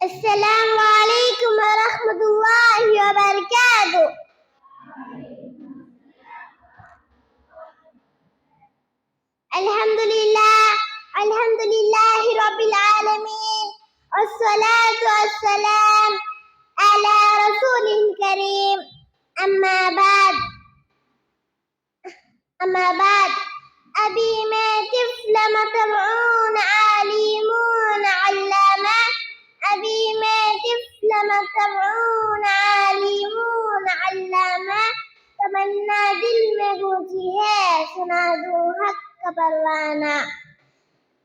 السلام عليكم ورحمة الله وبركاته. الحمد لله رب العالمين والصلاة والسلام على رسوله الكريم. أما بعد أبي میں طفل متبعون عالمون علامہ ابھی میں طفل متبعون عالمون علامہ تمنا دل میں گونجی ہے سنا دوں حق کا پروانہ.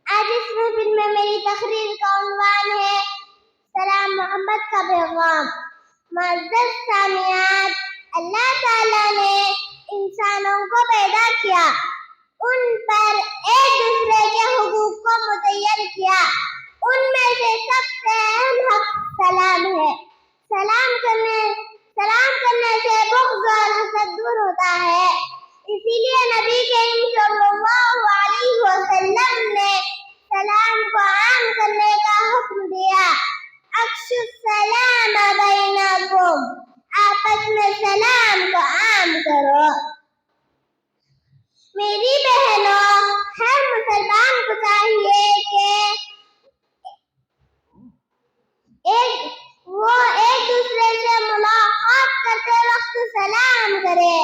آج اس محفل میں میری تقریر کا عنوان ہے سلام محمد کا پیغام. معزز سامعات، اللہ تعالیٰ نے انسانوں کو پیدا کیا، ان پر ایک دوسرے کے حقوق کو متعین کیا. ان میں سے سب سے اہم حق سلام ہے. سلام کرنے سے بغض اور حسد دور ہوتا ہے. اسی لیے نبی کریم صلی اللہ علیہ وسلم نے سلام کو عام کرنے کا حکم دیا. افشوا السلام بینکم، آپس میں سلام کو عام کرو. میری بہنوں، ہر مسلمان کو چاہیے کہ وہ ایک دوسرے سے ملاقات کرتے وقت سلام کرے.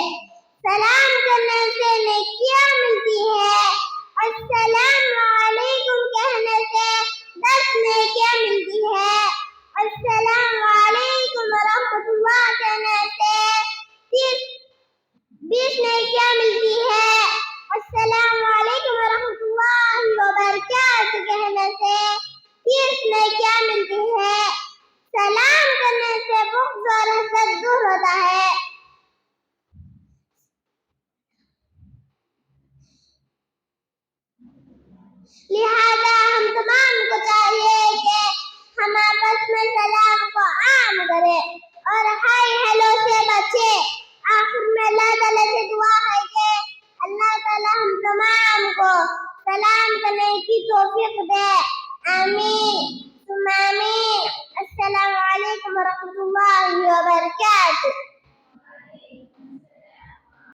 سلام کرنے سے نیکیاں ملتی ہے. السلام علیکم کہنے سے 10 نیکیاں ملتی ہے. السلام علیکم ورحمۃ اللہ کہنے سے 20 نیکیاں ملتی ہے. السلام علیکم ورحمۃ اللہ وبرکاتہ کہنے سے 30 نیکیاں ملتی ہے. سلام کرنے سے بغض اور حسد دور ہوتا ہے. لہذا ہم تمام کو چاہیے کہ ہم آپس میں سلام کو عام کریں اور ہائی ہیلو سے بچیں. آخر میں اللہ تعالیٰ سے دعا ہے کہ اللہ تعالیٰ ہم تمام کو سلام کرنے کی توفیق دے. آمین ثم آمین. السلام علیکم ورحمۃ اللہ وبرکاتہ.